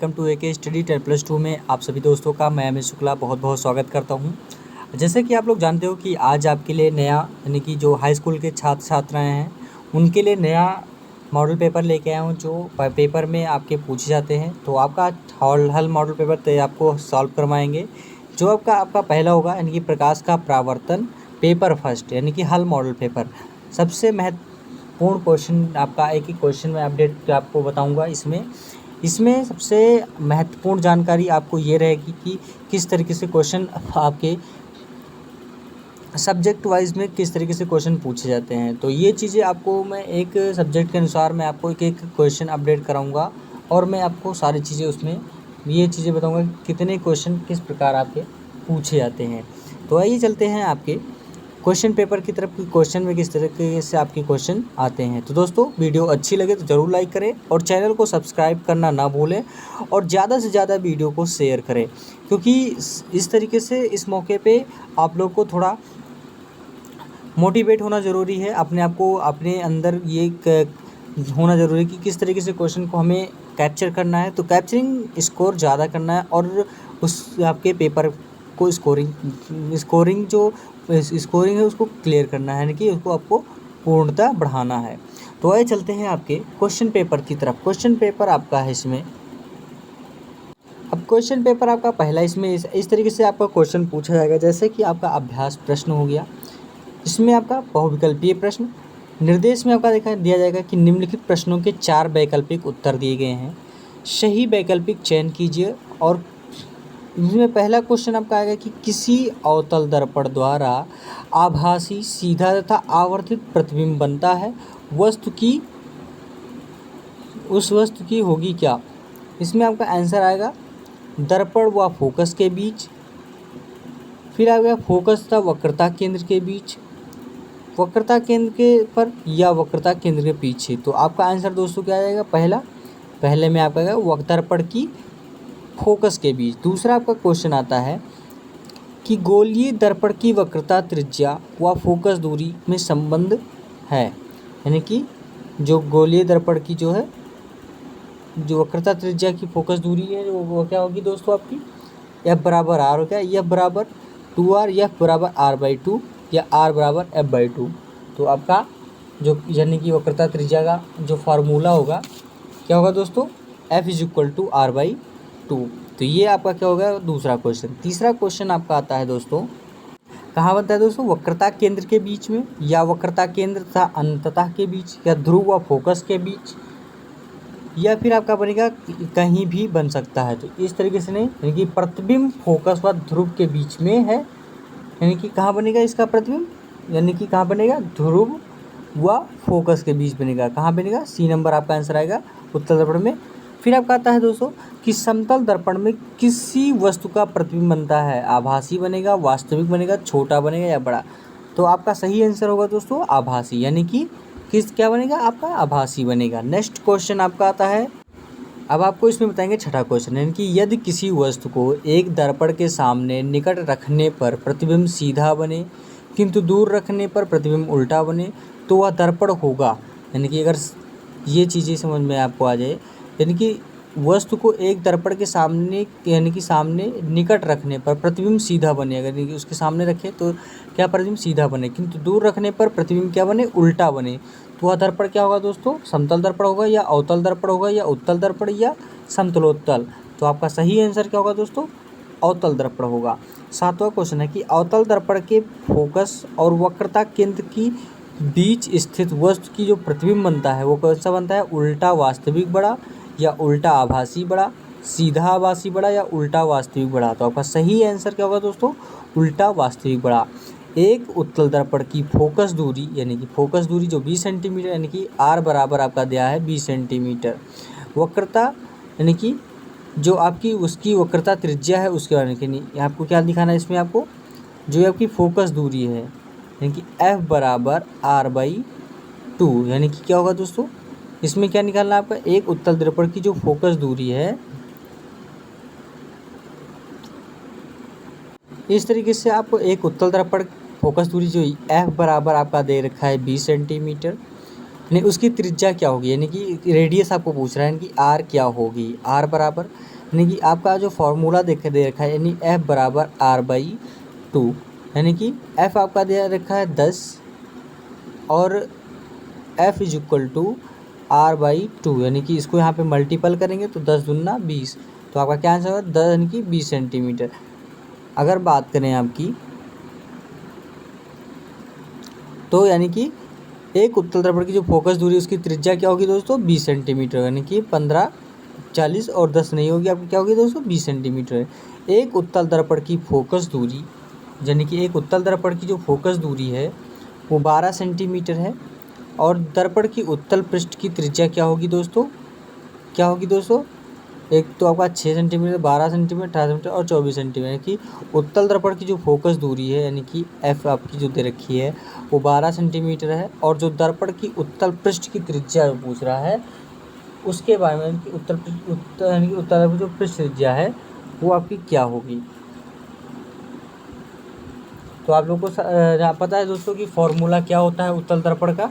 Welcome to AK study 10+2 में आप सभी दोस्तों का मैं अमित शुक्ला बहुत बहुत स्वागत करता हूं। जैसे कि आप लोग जानते हो कि आज आपके लिए नया यानी कि जो हाई स्कूल के छात्र छात्राएं हैं उनके लिए नया मॉडल पेपर लेके आया हूं, जो पेपर में आपके पूछे जाते हैं। तो आपका हल मॉडल पेपर आपको सॉल्व करवाएंगे। जो आपका पहला होगा यानी कि प्रकाश का परावर्तन पेपर फर्स्ट यानी कि हल मॉडल पेपर। सबसे महत्वपूर्ण क्वेश्चन आपका एक ही क्वेश्चन में अपडेट आपको बताऊंगा। इसमें सबसे महत्वपूर्ण जानकारी आपको ये रहेगी कि किस तरीके से क्वेश्चन आपके सब्जेक्ट वाइज में किस तरीके से क्वेश्चन पूछे जाते हैं। तो ये चीज़ें आपको मैं एक सब्जेक्ट के अनुसार मैं आपको एक क्वेश्चन अपडेट कराऊंगा और मैं आपको सारी चीज़ें उसमें ये चीज़ें बताऊंगा कि कितने क्वेश्चन किस प्रकार आपके पूछे जाते हैं। तो आइए चलते हैं आपके क्वेश्चन पेपर की तरफ कि क्वेश्चन में किस तरीके से आपके क्वेश्चन आते हैं। तो दोस्तों वीडियो अच्छी लगे तो ज़रूर लाइक करें और चैनल को सब्सक्राइब करना ना भूलें और ज़्यादा से ज़्यादा वीडियो को शेयर करें, क्योंकि इस तरीके से इस मौके पे आप लोग को थोड़ा मोटिवेट होना ज़रूरी है। अपने आप को अपने अंदर ये होना ज़रूरी है कि किस तरीके से क्वेश्चन को हमें कैप्चर करना है। तो कैप्चरिंग स्कोर ज़्यादा करना है और उस आपके पेपर को स्कोरिंग है उसको क्लियर करना है, यानी कि उसको आपको पूर्णतः बढ़ाना है। तो आइए चलते हैं आपके क्वेश्चन पेपर की तरफ। क्वेश्चन पेपर आपका है इसमें, अब क्वेश्चन पेपर आपका पहला इसमें इस तरीके से आपका क्वेश्चन पूछा जाएगा। जैसे कि आपका अभ्यास प्रश्न हो गया, इसमें आपका बहुविकल्पीय प्रश्न निर्देश में आपका दिया जाएगा कि निम्नलिखित प्रश्नों के 4 वैकल्पिक उत्तर दिए गए हैं, सही वैकल्पिक चयन कीजिए। और इसमें पहला क्वेश्चन आपका आएगा कि किसी अवतल दर्पण द्वारा आभासी सीधा तथा आवर्धित प्रतिबिंब बनता है, उस वस्तु की होगी क्या। इसमें आपका आंसर आएगा दर्पण व फोकस के बीच, फिर आएगा फोकस तथा वक्रता केंद्र के बीच, वक्रता केंद्र के पर या वक्रता केंद्र के पीछे। तो आपका आंसर दोस्तों क्या आ जाएगा, पहले में आपका आएगा दर्पण की फोकस के बीच। दूसरा आपका क्वेश्चन आता है कि गोलीय दर्पण की वक्रता त्रिज्या व फोकस दूरी में संबंध है, यानी कि जो गोलीय दर्पण की जो वक्रता त्रिज्या की फोकस दूरी है वो क्या होगी दोस्तों आपकी, F बराबर R हो गया, F बराबर 2R, F बराबर R/2 या R बराबर F/2। तो आपका जो यानी कि वक्रता त्रिज्या का जो फार्मूला होगा क्या होगा दोस्तों, F = R/2। तो ये आपका क्या होगा दूसरा क्वेश्चन। तीसरा क्वेश्चन आपका आता है दोस्तों, कहाँ बनता है दोस्तों, वक्रता केंद्र के बीच में या वक्रता केंद्र तथा अनंतता के बीच या ध्रुव व फोकस के बीच, या फिर आपका बनेगा कहीं भी बन सकता है। तो इस तरीके से नहीं, यानी कि प्रतिबिंब फोकस व ध्रुव के बीच में है, यानी कि कहाँ बनेगा इसका प्रतिबिंब, यानी कि कहाँ बनेगा ध्रुव व फोकस के बीच बनेगा। कहाँ बनेगा, C नंबर आपका आंसर आएगा उत्तल दर्पण में। फिर आपका आता है दोस्तों कि समतल दर्पण में किसी वस्तु का प्रतिबिंब बनता है, आभासी बनेगा, वास्तविक बनेगा, छोटा बनेगा या बड़ा। तो आपका सही आंसर होगा दोस्तों आभासी, यानी कि क्या बनेगा आपका आभासी बनेगा। नेक्स्ट क्वेश्चन आपका आता है, अब आपको इसमें बताएंगे छठा क्वेश्चन, यानी कि यदि किसी वस्तु को एक दर्पण के सामने निकट रखने पर प्रतिबिंब सीधा बने किंतु दूर रखने पर प्रतिबिंब उल्टा बने तो वह दर्पण होगा। यानी कि अगर ये चीज़ें समझ में आपको आ जाए, यानी कि वस्तु को एक दर्पण के सामने यानी कि सामने निकट रखने पर प्रतिबिंब सीधा बने, अगर यानी कि उसके सामने रखे तो क्या प्रतिबिंब सीधा बने, किंतु दूर रखने पर प्रतिबिंब क्या बने, उल्टा बने। तो वह दर्पण क्या होगा दोस्तों, समतल दर्पण होगा या अवतल दर्पण होगा या उत्तल दर्पण या समतलोत्तल। तो आपका सही आंसर क्या होगा दोस्तों, अवतल दर्पण होगा। सातवां क्वेश्चन है कि अवतल दर्पण के फोकस और वक्रता केंद्र की बीच स्थित वस्तु की जो प्रतिबिंब बनता है वो कैसा बनता है, उल्टा वास्तविक बड़ा या उल्टा आभासी बड़ा, सीधा आभासी बड़ा या उल्टा वास्तविक बड़ा। तो आपका सही आंसर क्या होगा दोस्तों, उल्टा वास्तविक बड़ा। एक उत्तल दर्पण की फोकस दूरी यानी कि फोकस दूरी जो 20 सेंटीमीटर यानी कि R बराबर आपका दिया है 20 सेंटीमीटर, वक्रता यानी कि जो आपकी उसकी वक्रता त्रिज्या है उसके बारे में नहीं, आपको क्या दिखाना है इसमें, आपको जो आपकी फोकस दूरी है यानी कि F बराबर R/2, यानी कि क्या होगा दोस्तों इसमें क्या निकालना है आपका, एक उत्तल दर्पण की जो फोकस दूरी है इस तरीके से आपको एक उत्तल दर्पण फोकस दूरी जो F बराबर आपका दे रखा है 20 सेंटीमीटर, यानी उसकी त्रिज्या क्या होगी, यानी कि रेडियस आपको पूछ रहा है, यानी कि आर क्या होगी। आर बराबर, यानी कि आपका जो फॉर्मूला दे रखा है, यानी एफ बराबर r/2, यानी कि एफ आपका दे रखा है 10 और F is equal to r/2, यानी कि इसको यहाँ पे मल्टीपल करेंगे तो 10 दूना 20, तो आपका क्या आंसर होगा 10 यानी कि 20 सेंटीमीटर। अगर बात करें आपकी, तो यानी कि एक उत्तल दर्पण की जो फोकस दूरी उसकी त्रिज्या क्या होगी दोस्तों 20 सेंटीमीटर, यानी कि 15, 40 और 10 नहीं होगी, आपकी क्या होगी दोस्तों 20 सेंटीमीटर। एक उत्तल दर्पण की फोकस दूरी, यानी कि एक उत्तल दर्पण की जो फोकस दूरी है वो 12 सेंटीमीटर है, और दर्पण की उत्तल पृष्ठ की त्रिज्या क्या होगी दोस्तों, क्या होगी दोस्तों, एक तो आपका 6 सेंटीमीटर, 12 सेंटीमीटर, 18 सेंटीमीटर और 24 सेंटीमीटर, यानी कि उत्तल दर्पण की जो फोकस दूरी है, यानी कि एफ आपकी जो दे रखी है वो 12 सेंटीमीटर है, और जो दर्पण की उत्तल पृष्ठ की त्रिज्या पूछ रहा है उसके बारे में कि यानी कि उत्तल दर्पण जो पृष्ठ त्रिज्या है वो आपकी क्या होगी। तो आप लोगों को पता है दोस्तों कि फॉर्मूला क्या होता है उत्तल दर्पण का।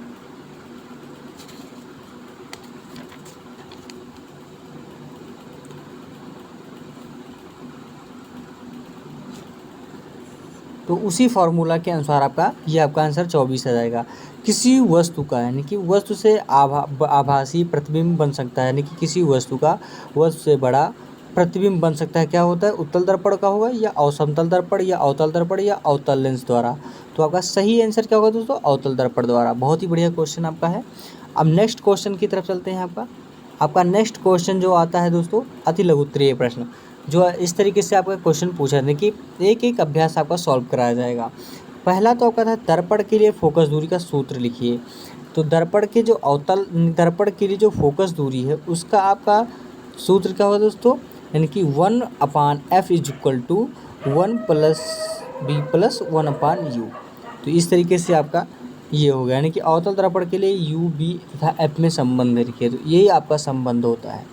तो उसी फार्मूला के अनुसार आपका आंसर 24 आ जाएगा। किसी वस्तु का, यानी कि वस्तु से आभासी प्रतिबिंब बन सकता है, यानी कि किसी वस्तु का वस्तु से बड़ा प्रतिबिंब बन सकता है, क्या होता है उत्तल दर्पण का होगा, या अवसमतल दर्पण, या अवतल दर्पण, या अवतल लेंस द्वारा। तो आपका सही आंसर क्या होगा दोस्तों अवतल दर्पण द्वारा। बहुत ही बढ़िया क्वेश्चन आपका है। अब नेक्स्ट क्वेश्चन की तरफ चलते हैं। आपका नेक्स्ट क्वेश्चन जो आता है दोस्तों अति लघुत्तरीय प्रश्न, जो इस तरीके से आपका क्वेश्चन पूछा है कि एक एक अभ्यास आपका सॉल्व कराया जाएगा। पहला तो आपका था दर्पण के लिए फोकस दूरी का सूत्र लिखिए। तो दर्पण दर्पण के लिए जो फोकस दूरी है उसका आपका सूत्र क्या होगा दोस्तों, यानी कि 1/f is equal to 1 + b + 1/u। तो इस तरीके से आपका ये हो गया, यानी कि अवतल दर्पण के लिए u, b तथा f में संबंध लिखिए। तो यही आपका संबंध होता है।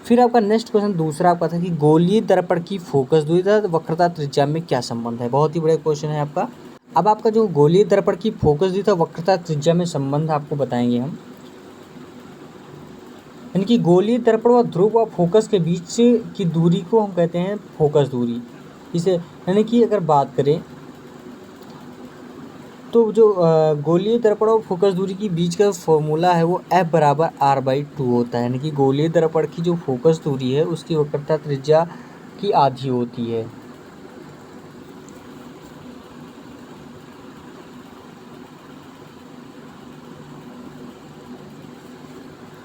फिर आपका नेक्स्ट क्वेश्चन दूसरा आपका था कि गोलीय दर्पण की फोकस दूरी तथा वक्रता त्रिज्या में क्या संबंध है। बहुत ही बड़ा क्वेश्चन है आपका। अब आपका जो गोलीय दर्पण की फोकस दूरी तथा वक्रता त्रिज्या में संबंध आपको बताएंगे हम, यानी कि गोलीय दर्पण व ध्रुव व फोकस के बीच की दूरी को हम कहते हैं फोकस दूरी। इसे यानी कि अगर बात करें तो जो गोलीय दर्पण और फोकस दूरी के बीच का फॉर्मूला है वो F बराबर r/2 होता है, यानी कि गोलीय दर्पण की जो फोकस दूरी है उसकी वक्रता त्रिज्या की आधी होती है।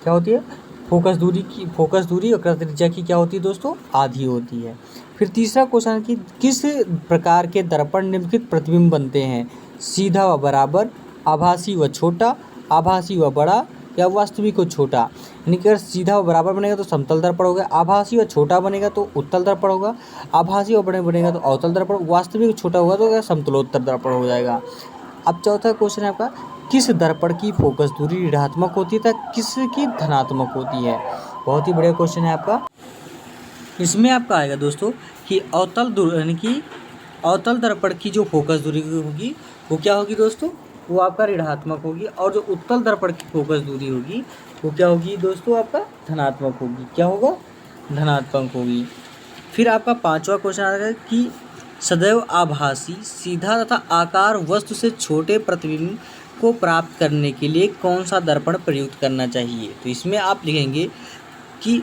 क्या होती है फोकस दूरी वक्रता त्रिज्या की क्या होती है दोस्तों आधी होती है। फिर तीसरा क्वेश्चन है कि किस प्रकार के दर्पण निम्नलिखित प्रतिबिंब बनते हैं, सीधा व बराबर, आभासी व छोटा, आभासी व बड़ा, या वास्तविक व छोटा। यानी कि अगर सीधा व बराबर बनेगा तो समतल दर्पण होगा, आभासी व छोटा बनेगा तो उत्तल दर्पण होगा, आभासी व बड़े बनेगा तो अवतल दर्पण, वास्तविक छोटा होगा तो समतलोत्तर दर्पण हो जाएगा। अब चौथा क्वेश्चन है आपका किस दर्पण की फोकस दूरी ऋणात्मक होती है तथा किसकी धनात्मक होती है। बहुत ही बढ़िया क्वेश्चन है आपका। इसमें आपका आएगा दोस्तों कि यानी कि अवतल दर्पण की जो फोकस दूरी होगी वो क्या होगी दोस्तों, वो आपका ऋणात्मक होगी, और जो उत्तल दर्पण की फोकस दूरी होगी वो क्या होगी दोस्तों आपका धनात्मक होगी। क्या होगा धनात्मक होगी। फिर आपका पांचवा क्वेश्चन आता है कि सदैव आभासी, सीधा तथा आकार वस्तु से छोटे प्रतिबिंब को प्राप्त करने के लिए कौन सा दर्पण प्रयुक्त करना चाहिए। तो इसमें आप लिखेंगे कि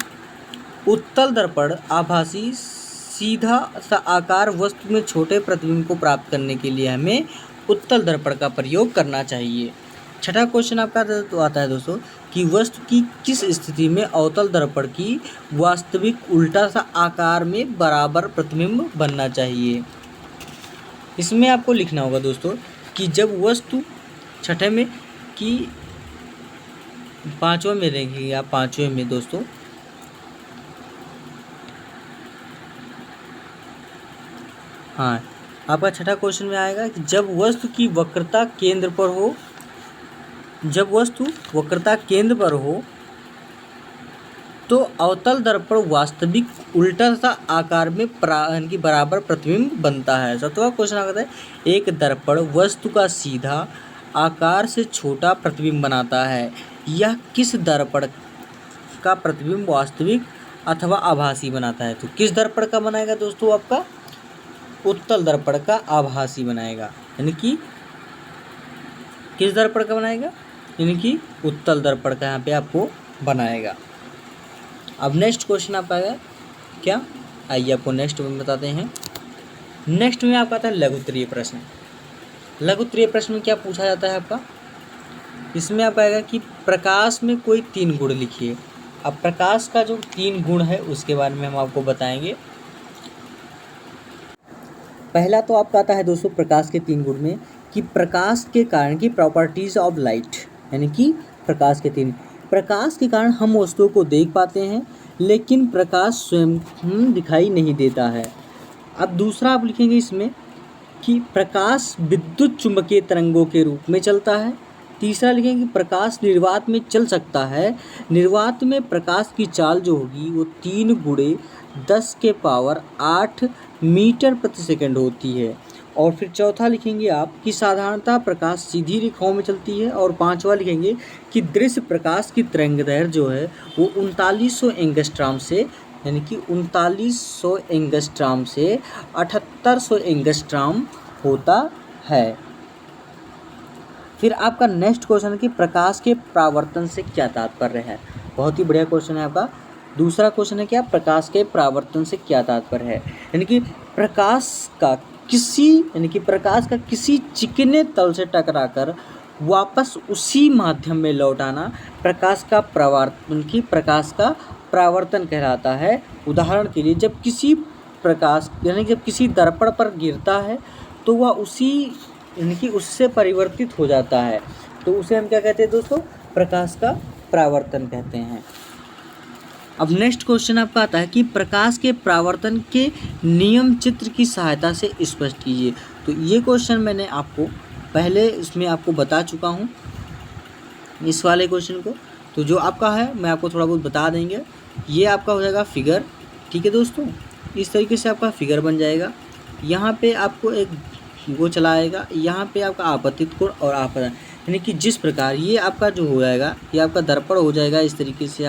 उत्तल दर्पण आभासी, सीधा तथा आकार वस्तु में छोटे प्रतिबिंब को प्राप्त करने के लिए हमें उत्तल दर्पण का प्रयोग करना चाहिए। छठा क्वेश्चन आपका तो आता है दोस्तों कि वस्तु की किस स्थिति में अवतल दर्पण की वास्तविक उल्टा सा आकार में बराबर प्रतिबिंब बनना चाहिए। इसमें आपको लिखना होगा दोस्तों कि जब वस्तु छठे में कि पांचवें में देखेंगे आप, पांचवें में दोस्तों हाँ आपका छठा क्वेश्चन में आएगा कि जब वस्तु की वक्रता केंद्र पर हो, जब वस्तु वक्रता केंद्र पर हो तो अवतल दर्पण वास्तविक उल्टा सा आकार में बराबर प्रतिबिंब बनता है। सातवां क्वेश्चन आता है एक दर्पण वस्तु का सीधा आकार से छोटा प्रतिबिंब बनाता है, यह किस दर्पण का प्रतिबिंब वास्तविक अथवा आभासी बनाता है? तो किस दर्पण का बनाएगा दोस्तों? आपका उत्तल दर्पण का आभासी बनाएगा, यानी कि किस दर्पण का बनाएगा? यानी कि उत्तल दर्पण का यहाँ पे आपको बनाएगा। अब नेक्स्ट क्वेश्चन आपका आएगा क्या? आइए आपको नेक्स्ट में बताते हैं। नेक्स्ट में आपका आता है लघुत्तरीय प्रश्न। लघुत्तरीय प्रश्न में क्या पूछा जाता है आपका? इसमें आपका आएगा कि प्रकाश में कोई 3 गुण लिखिए। अब प्रकाश का जो 3 गुण है उसके बारे में हम आपको बताएंगे। पहला तो आपका आता है दोस्तों प्रकाश के 3 गुण में कि प्रकाश के कारण की प्रॉपर्टीज ऑफ लाइट, यानी कि प्रकाश के कारण हम वस्तुओं को देख पाते हैं, लेकिन प्रकाश स्वयं दिखाई नहीं देता है। अब दूसरा आप लिखेंगे इसमें कि प्रकाश विद्युत चुंबकीय तरंगों के रूप में चलता है। तीसरा लिखेंगे कि प्रकाश निर्वात में चल सकता है। निर्वात में प्रकाश की चाल जो होगी वो 3 गुणे 10⁸ मीटर प्रति सेकंड होती है। और फिर चौथा लिखेंगे आप कि साधारणतः प्रकाश सीधी रेखाओं में चलती है। और पांचवा लिखेंगे कि दृश्य प्रकाश की तरंगदैर्घ्य जो है वो 3900 एंगस्ट्रॉम से, यानी कि 3900 एंगस्ट्रॉम से 7800 एंगस्ट्रॉम होता है। फिर आपका नेक्स्ट क्वेश्चन है कि प्रकाश के परावर्तन से क्या तात्पर्य है? बहुत ही बढ़िया क्वेश्चन है आपका। दूसरा क्वेश्चन है क्या? प्रकाश के परावर्तन से क्या तात्पर्य है? यानी कि प्रकाश का किसी चिकने तल से टकराकर वापस उसी माध्यम में लौट आना प्रकाश का परावर्तन कहलाता है। उदाहरण के लिए जब किसी दर्पण पर गिरता है तो वह उससे परिवर्तित हो जाता है, तो उसे हम क्या कहते हैं दोस्तों? प्रकाश का परावर्तन कहते हैं। अब नेक्स्ट क्वेश्चन आपका आता है कि प्रकाश के परावर्तन के नियम चित्र की सहायता से स्पष्ट कीजिए। तो ये क्वेश्चन मैंने आपको पहले इसमें आपको बता चुका हूँ, इस वाले क्वेश्चन को। तो जो आपका है मैं आपको थोड़ा बहुत बता देंगे। ये आपका हो जाएगा फिगर, ठीक है दोस्तों। इस तरीके से आपका फिगर बन जाएगा। यहाँ पे आपको एक वो चलाएगा, यहाँ पे आपका आपतित कोण और आपतन, यानी कि जिस प्रकार ये आपका जो हो जाएगा, ये आपका दर्पण हो जाएगा इस तरीके से,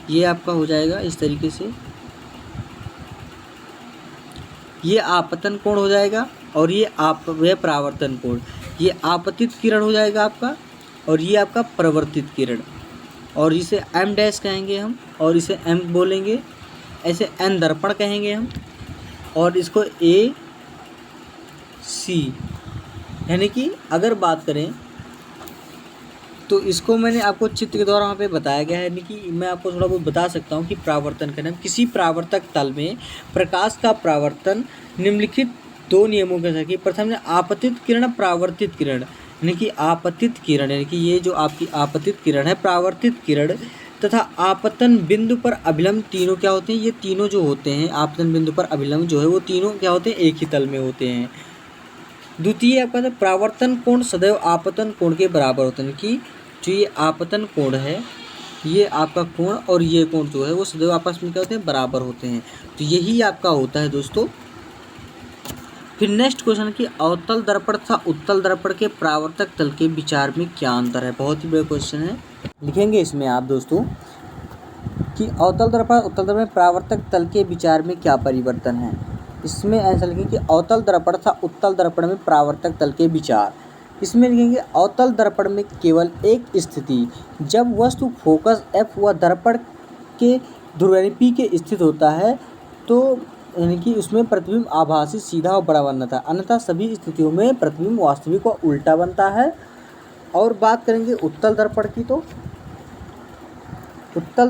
ये आपका हो जाएगा इस तरीके से, ये आपतन कोण हो जाएगा और ये परावर्तन कोण, ये आपतित किरण हो जाएगा आपका और ये आपका प्रवर्तित किरण। और इसे एम डैश कहेंगे हम और इसे एम बोलेंगे, ऐसे एन दर्पण कहेंगे हम और इसको ए सी। यानी कि अगर बात करें तो इसको मैंने आपको चित्र के द्वारा वहाँ पे बताया गया है। यानी कि मैं आपको थोड़ा बहुत बता सकता हूँ कि परावर्तन का नाम, किसी परावर्तक तल में प्रकाश का परावर्तन निम्नलिखित 2 नियमों के साथ कि प्रथम है आपतित किरण, परावर्तित किरण। यानी कि आपतित किरण, यानी कि ये जो आपकी आपतित किरण है, परावर्तित किरण तथा आपतन बिंदु पर अभिलंब, तीनों क्या होते हैं? ये तीनों जो होते हैं आपतन बिंदु पर अभिलंब जो है वो तीनों क्या होते हैं? एक ही तल में होते हैं। द्वितीय आपका था परावर्तन कोण सदैव आपतन कोण के बराबर होते हैं, कि जो ये आपतन कोण है, ये आपका कोण और ये कोण जो है वो सदैव आपस में क्या होते हैं? बराबर होते हैं। तो यही आपका होता है दोस्तों। फिर नेक्स्ट क्वेश्चन है कि अवतल दर्पण तथा उत्तल दर्पण के परावर्तक तल के विचार में क्या अंतर है? बहुत ही बड़ा क्वेश्चन है। लिखेंगे इसमें आप दोस्तों कि अवतल दर्पण उत्तल दर्पण में परावर्तक तल के विचार में क्या परिवर्तन है। इसमें आंसर लिखेंगे कि अवतल दर्पण तथा उत्तल दर्पण में परावर्तक तल के विचार। इसमें लिखेंगे अवतल दर्पण में केवल एक स्थिति, जब वस्तु फोकस एफ व दर्पण के ध्रुव पी के स्थित होता है तो यानी कि उसमें प्रतिबिंब आभासी सीधा और बड़ा बनना था, अन्यथा सभी स्थितियों में प्रतिबिंब वास्तविक व उल्टा बनता है। और बात करेंगे उत्तल दर्पण की, तो उत्तल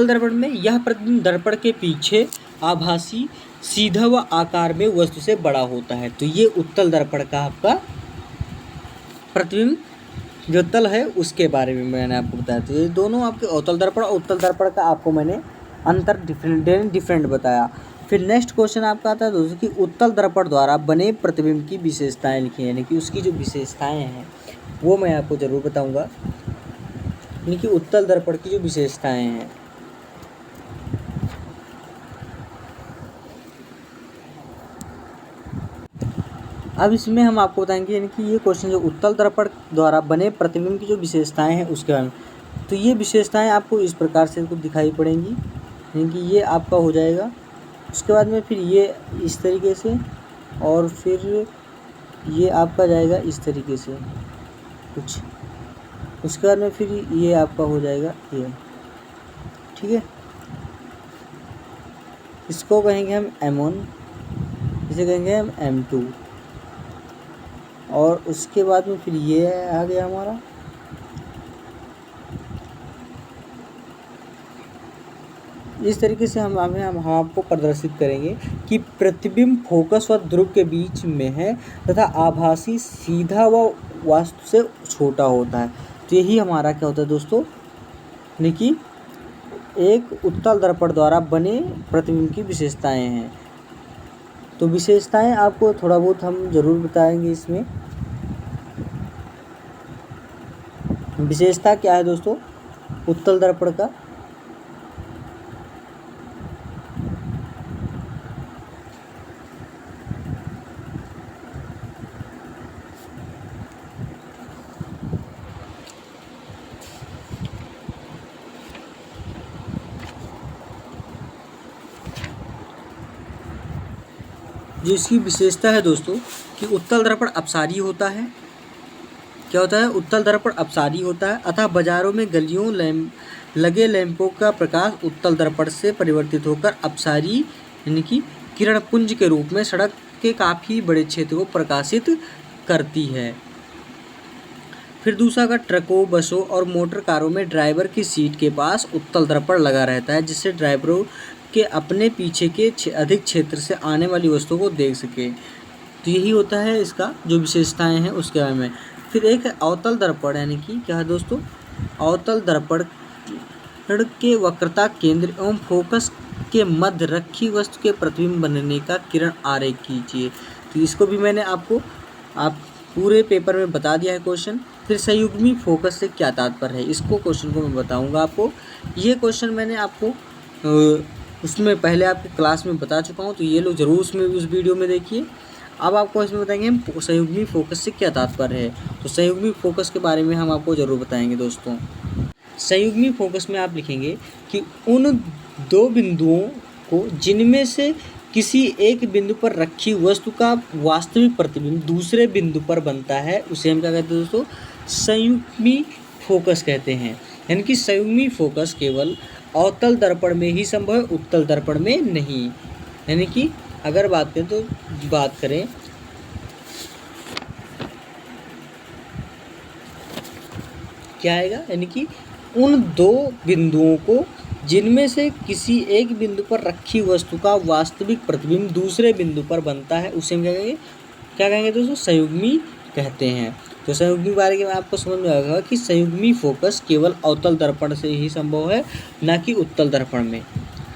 दर्पण में यह प्रतिबिंब दर्पण के पीछे आभासी सीधा व आकार में वस्तु से बड़ा होता है। तो ये उत्तल दर्पण का आपका प्रतिबिंब जो तल है उसके बारे में मैंने आपको बताया। तो ये दोनों आपके अवतल दर्पण और उत्तल दर्पण का आपको मैंने अंतर डिफरेंट बताया। फिर नेक्स्ट क्वेश्चन आपका आता है दोस्तों कि उत्तल दर्पण द्वारा बने प्रतिबिंब की विशेषताएं लिखी, यानी कि उसकी जो विशेषताएं हैं वो मैं आपको ज़रूर बताऊंगा। यानी कि उत्तल दर्पण की जो विशेषताएं हैं, अब इसमें हम आपको बताएंगे यानी कि ये क्वेश्चन जो उत्तल दर्पण द्वारा बने प्रतिबिंब की जो विशेषताएं हैं उसके बारे में। तो ये विशेषताएं आपको इस प्रकार से कुछ दिखाई पड़ेंगी, यानी कि ये आपका हो जाएगा। उसके बाद में फिर ये इस तरीके से, और फिर ये आपका जाएगा इस तरीके से कुछ। उसके बाद में फिर ये आपका हो जाएगा ये, ठीक है। इसको कहेंगे हम M1, इसे कहेंगे हम M2, और उसके बाद में फिर ये आ गया हमारा। इस तरीके से हम आपको प्रदर्शित करेंगे कि प्रतिबिंब फोकस व ध्रुव के बीच में है तथा आभासी सीधा व वास्तु से छोटा होता है। तो यही हमारा क्या होता है दोस्तों, यानी कि एक उत्तल दर्पण द्वारा बने प्रतिबिंब की विशेषताएं हैं। तो विशेषताएं आपको थोड़ा बहुत हम जरूर बताएंगे। इसमें विशेषता क्या है दोस्तों उत्तल दर्पण का, जो इसकी विशेषता है दोस्तों कि उत्तल दर्पण अपसारी होता है। क्या होता है, उत्तल दर्पण अपसारी होता है, अतः बाजारों में गलियों लगे लैंपों का प्रकाश उत्तल दर्पण से परिवर्तित होकर अपसारी यानी कि किरणपुंज के रूप में सड़क के काफ़ी बड़े क्षेत्र को प्रकाशित करती है। फिर दूसरा का ट्रकों, बसों और मोटर कारों में ड्राइवर की सीट के पास उत्तल दर्पण लगा रहता है, जिससे ड्राइवरों के अपने पीछे के अधिक क्षेत्र से आने वाली वस्तुओं को देख सके। तो यही होता है इसका जो विशेषताएं हैं उसके बारे में। फिर एक अवतल दर्पण यानी कि क्या है दोस्तों, अवतल दर्पण के वक्रता केंद्र एवं फोकस के मध्य रखी वस्तु के प्रतिबिंब बनने का किरण आरेख कीजिए। तो इसको भी मैंने आपको पूरे पेपर में बता दिया है क्वेश्चन। फिर संयुग्मी फोकस से क्या तात्पर्य है, इसको क्वेश्चन को मैं बताऊंगा आपको। ये क्वेश्चन मैंने आपको उसमें पहले आपको क्लास में बता चुका हूँ, तो ये लोग ज़रूर उसमें उस वीडियो में देखिए। अब आपको इसमें बताएंगे हम संयुग्मी फोकस से क्या तात्पर्य है। तो संयुग्मी फोकस के बारे में हम आपको ज़रूर बताएंगे दोस्तों। संयुग्मी फोकस में आप लिखेंगे कि उन दो बिंदुओं को जिनमें से किसी एक बिंदु पर रखी वस्तु का वास्तविक प्रतिबिंब दूसरे बिंदु पर बनता है, उसे हम क्या कहते हैं दोस्तों, संयुग्मी फोकस कहते हैं। यानी कि संयुग्मी फोकस केवल अवतल दर्पण में ही संभव है, उत्तल दर्पण में नहीं। यानी कि अगर बात करें क्या आएगा, यानी कि उन दो बिंदुओं को जिनमें से किसी एक बिंदु पर रखी वस्तु का वास्तविक प्रतिबिंब दूसरे बिंदु पर बनता है, उसे हम क्या कहेंगे दोस्तों, संयुग्मी कहते हैं। तो संयुग्मी बारे में आपको समझ में आएगा कि संयुग्मी फोकस केवल अवतल दर्पण से ही संभव है, ना कि उत्तल दर्पण में।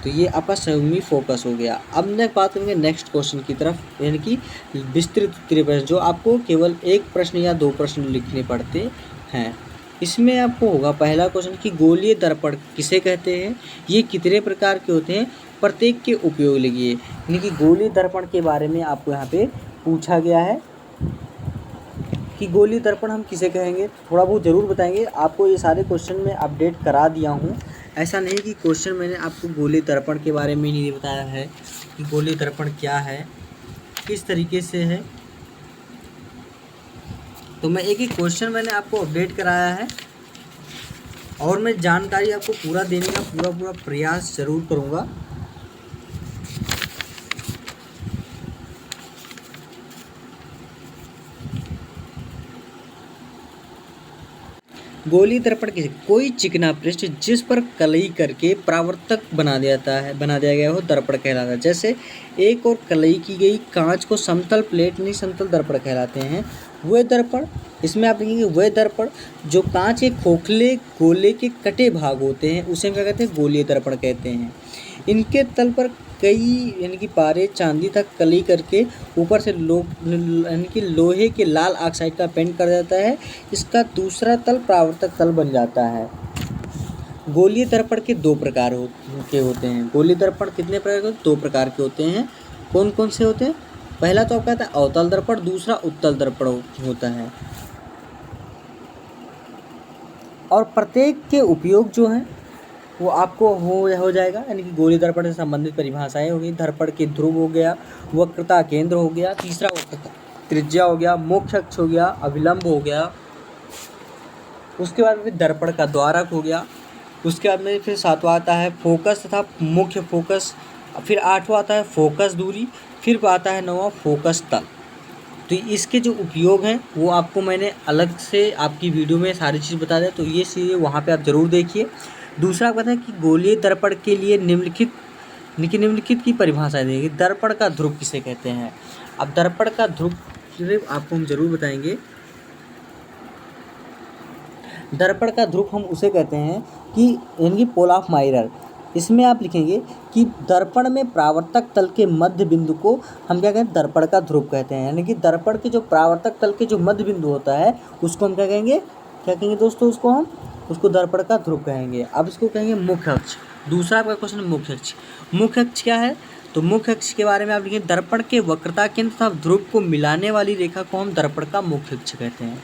तो ये आपका संयुग्मी फोकस हो गया। अब बात करेंगे नेक्स्ट क्वेश्चन की तरफ, यानी कि विस्तृत उत्तरीय प्रश्न, जो आपको केवल एक प्रश्न या दो प्रश्न लिखने पड़ते हैं। इसमें आपको होगा पहला क्वेश्चन कि गोलीय दर्पण किसे कहते हैं, ये कितने प्रकार के होते हैं, प्रत्येक के उपयोग लिखिए। यानी कि गोलीय दर्पण के बारे में आपको यहाँ पे पूछा गया है कि गोलीय दर्पण हम किसे कहेंगे, थोड़ा बहुत ज़रूर बताएंगे। आपको ये सारे क्वेश्चन में अपडेट करा दिया हूँ, ऐसा नहीं कि क्वेश्चन मैंने आपको गोलीय दर्पण के बारे में नहीं बताया है कि गोलीय दर्पण क्या है, किस तरीके से है। तो मैं एक क्वेश्चन मैंने आपको अपडेट कराया है, और मैं जानकारी आपको पूरा देने का पूरा प्रयास ज़रूर करूँगा। गोलीय दर्पण किसे, कोई चिकना पृष्ठ जिस पर कलई करके परावर्तक बना दिया गया हो दर्पण कहलाता है। जैसे एक और कलई की गई कांच को समतल प्लेट नहीं समतल दर्पण कहलाते हैं। वह दर्पण, इसमें आप लिखेंगे वह दर्पण जो कांच के खोखले गोले के कटे भाग होते हैं, उसे हम क्या कहते हैं, गोलीय दर्पण कहते हैं। इनके तल पर कई यानी कि पारे चांदी तक कलई करके ऊपर से यानी कि लोहे के लाल ऑक्साइड का पेंट कर जाता है। इसका दूसरा तल परावर्तक तल बन जाता है। गोलीय दर्पण के दो प्रकार के होते हैं। गोलीय दर्पण कितने प्रकार के, दो प्रकार के होते हैं। कौन कौन से होते हैं, पहला तो आपका आता है अवतल दर्पण, दूसरा उत्तल दर्पण होता है। और प्रत्येक के उपयोग जो हैं वो आपको हो जाएगा, यानी कि गोलीय दर्पण से संबंधित परिभाषाएं होगी। दर्पण के ध्रुव हो गया, वक्रता केंद्र हो गया, तीसरा वक्रता त्रिज्या हो गया, मुख्य अक्ष हो गया, अभिलंब हो गया, उसके बाद में दर्पण का द्वारक हो गया, उसके बाद में फिर सातवां आता है फोकस तथा मुख्य फोकस, फिर आठवां आता है फोकस दूरी, फिर आता है नौवां फोकस तल। तो इसके जो उपयोग हैं वो आपको मैंने अलग से आपकी वीडियो में सारी चीज़ बता दिया, तो ये चीज़ें वहाँ पे आप ज़रूर देखिए। दूसरा पता है कि गोलीय दर्पण के लिए निम्नलिखित की परिभाषाएं देंगे। दर्पण का ध्रुव किसे कहते हैं? अब दर्पण का ध्रुव आपको हम जरूर बताएंगे। दर्पण का ध्रुव हम उसे कहते हैं कि यानी पोल ऑफ माइरर। इसमें आप लिखेंगे कि दर्पण में परावर्तक तल के मध्य बिंदु को हम क्या कहते हैं? दर्पण का ध्रुव कहते हैं। यानी कि दर्पण के जो परावर्तक तल के जो मध्य बिंदु होता है उसको हम क्या कहेंगे दोस्तों? उसको दर्पण का ध्रुव कहेंगे। अब इसको कहेंगे मुख्य अक्ष। दूसरा आपका क्वेश्चन है मुख्य अक्ष। मुख्य अक्ष क्या है? तो मुख्य अक्ष के बारे में आप लिखेंगे दर्पण के वक्रता केंद्र तथा ध्रुव को मिलाने वाली रेखा को हम दर्पण का मुख्य अक्ष कहते हैं।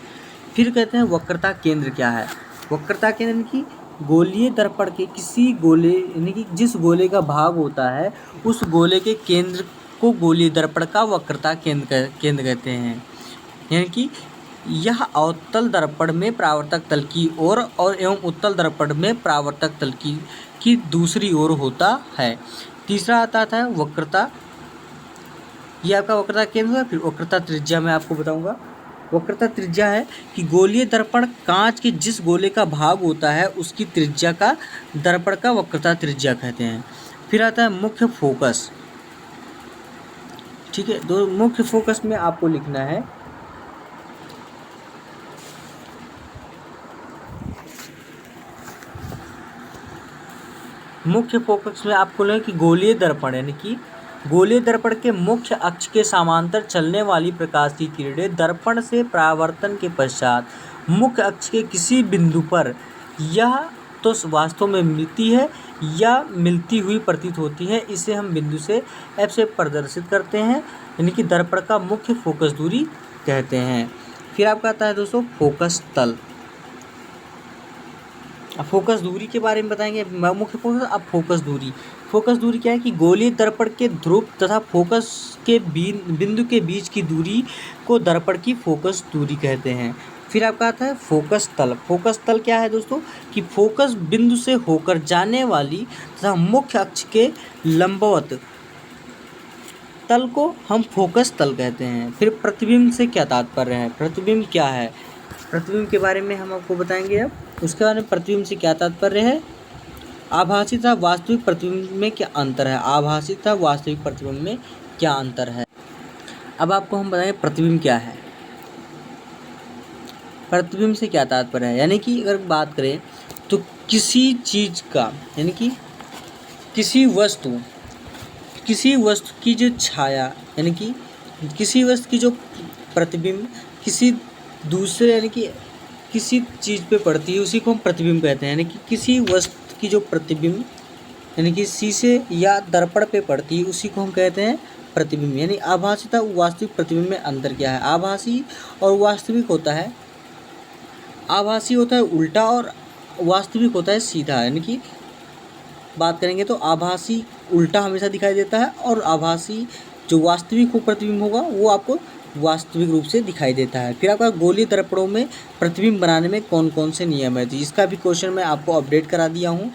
फिर कहते हैं वक्रता केंद्र क्या है? वक्रता केंद्र यानी कि गोलीय दर्पण के किसी गोले यानी कि जिस गोले का भाग होता है उस गोले के केंद्र को गोलीय दर्पण का वक्रता केंद्र कहते हैं। यानी कि यह अवतल दर्पण में परावर्तक तल की ओर और एवं उत्तल दर्पण में परावर्तक तल की दूसरी ओर होता है। तीसरा आता है वक्रता, यह आपका वक्रता केंद्र है। फिर वक्रता त्रिज्या मैं आपको बताऊंगा। वक्रता त्रिज्या है कि गोलीय दर्पण कांच के जिस गोले का भाग होता है उसकी त्रिज्या का दर्पण का वक्रता त्रिज्या कहते हैं। फिर आता है मुख्य फोकस। ठीक है, तो मुख्य फोकस में आपको लिखना है मुख्य फोकस में आपको लगे कि गोलीय दर्पण यानी कि गोलीय दर्पण के मुख्य अक्ष के समांतर चलने वाली प्रकाश की किरणें दर्पण से परावर्तन के पश्चात मुख्य अक्ष के किसी बिंदु पर यह तो वास्तव में मिलती है या मिलती हुई प्रतीत होती है, इसे हम बिंदु से एफ से प्रदर्शित करते हैं, यानी कि दर्पण का मुख्य फोकस दूरी कहते हैं। फिर आपका आता है दोस्तों फोकस तल। अब फोकस दूरी के बारे में बताएंगे। मुख्य फोकस, अब फोकस दूरी क्या है कि गोलीय दर्पण के ध्रुव तथा फोकस के बिंदु के बीच की दूरी को दर्पण की फोकस दूरी कहते हैं। फिर आपका आता है फोकस तल। फोकस तल क्या है दोस्तों? कि फोकस बिंदु से होकर जाने वाली तथा मुख्य अक्ष के लंबवत तल को हम फोकस तल कहते हैं। फिर प्रतिबिंब से क्या तात्पर्य है? प्रतिबिंब क्या है? प्रतिबिंब के बारे में हम आपको बताएंगे। अब उसके बारे में प्रतिबिंब से क्या तात्पर्य है? आभासी तथा वास्तविक प्रतिबिंब में क्या अंतर है? आभासी तथा वास्तविक प्रतिबिंब में क्या अंतर है? अब आपको हम बताएंगे प्रतिबिंब क्या है। प्रतिबिंब से क्या तात्पर्य है? यानी कि अगर बात करें तो किसी चीज़ का यानी कि किसी वस्तु की जो छाया यानी कि किसी वस्तु की जो प्रतिबिंब किसी दूसरे यानी कि किसी चीज़ पे पड़ती है उसी को हम प्रतिबिंब कहते हैं। यानी कि किसी वस्तु की जो प्रतिबिंब यानी कि शीशे या दर्पण पे पड़ती है उसी को हम कहते हैं प्रतिबिंब। यानी आभासी तथा वास्तविक प्रतिबिंब में अंतर क्या है? आभासी और वास्तविक होता है, आभासी होता है उल्टा और वास्तविक होता है सीधा। यानी कि बात करेंगे तो आभासी उल्टा हमेशा दिखाई देता है और आभासी जो वास्तविक प्रतिबिंब होगा वो आपको वास्तविक रूप से दिखाई देता है। फिर आपका गोलीय दर्पणों में प्रतिबिंब बनाने में कौन कौन से नियम है, तो इसका भी क्वेश्चन मैं आपको अपडेट करा दिया हूँ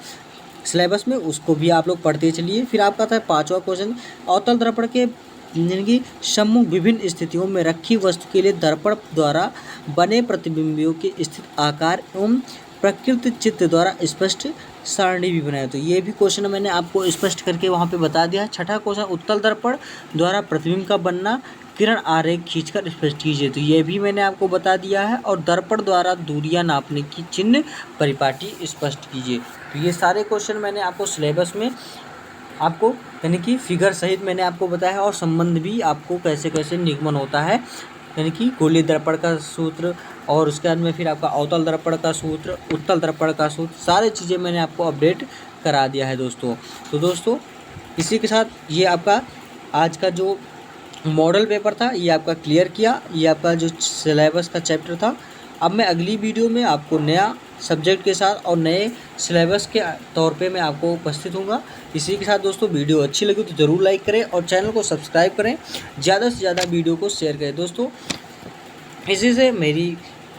सिलेबस में, उसको भी आप लोग पढ़ते चलिए। फिर आपका था पांचवा क्वेश्चन, अवतल दर्पण के यानी कि सम्मुख विभिन्न स्थितियों में रखी वस्तु के लिए दर्पण द्वारा बने प्रतिबिंबियों के स्थित आकार एवं प्रकृति चित्र द्वारा स्पष्ट सारणी भी बनाए। तो ये भी क्वेश्चन मैंने आपको स्पष्ट करके वहाँ पे बता दिया है। छठा क्वेश्चन, उत्तल दर्पण द्वारा प्रतिबिंब का बनना, किरण आरेख खींचकर स्पष्ट कीजिए। तो ये भी मैंने आपको बता दिया है। और दर्पण द्वारा दूरियां नापने की चिन्ह परिपाटी स्पष्ट कीजिए। तो ये सारे क्वेश्चन मैंने आपको सिलेबस में आपको यानी कि फिगर सहित मैंने आपको बताया है और संबंध भी आपको कैसे कैसे निगमन होता है, यानी कि गोलीय दर्पण का सूत्र और उसके बाद में फिर आपका अवतल दर्पण का सूत्र, उत्तल दर्पण का सूत्र, सारी चीज़ें मैंने आपको अपडेट करा दिया है दोस्तों। तो दोस्तों इसी के साथ ये आपका आज का जो मॉडल पेपर था ये आपका क्लियर किया, ये आपका जो सिलेबस का चैप्टर था। अब मैं अगली वीडियो में आपको नया सब्जेक्ट के साथ और नए सिलेबस के तौर पे मैं आपको उपस्थित हूँगा। इसी के साथ दोस्तों वीडियो अच्छी लगी तो ज़रूर लाइक करें और चैनल को सब्सक्राइब करें, ज़्यादा से ज़्यादा वीडियो को शेयर करें दोस्तों। इसी से मेरी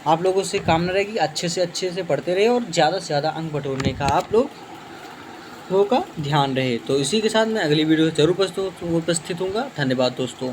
आप लोगों से कामना रहेगी अच्छे से पढ़ते रहे और ज़्यादा से ज़्यादा अंक बटोरने का आप लोगों का ध्यान रहे। तो इसी के साथ मैं अगली वीडियो ज़रूर उपस्थित हूँगा। धन्यवाद दोस्तों।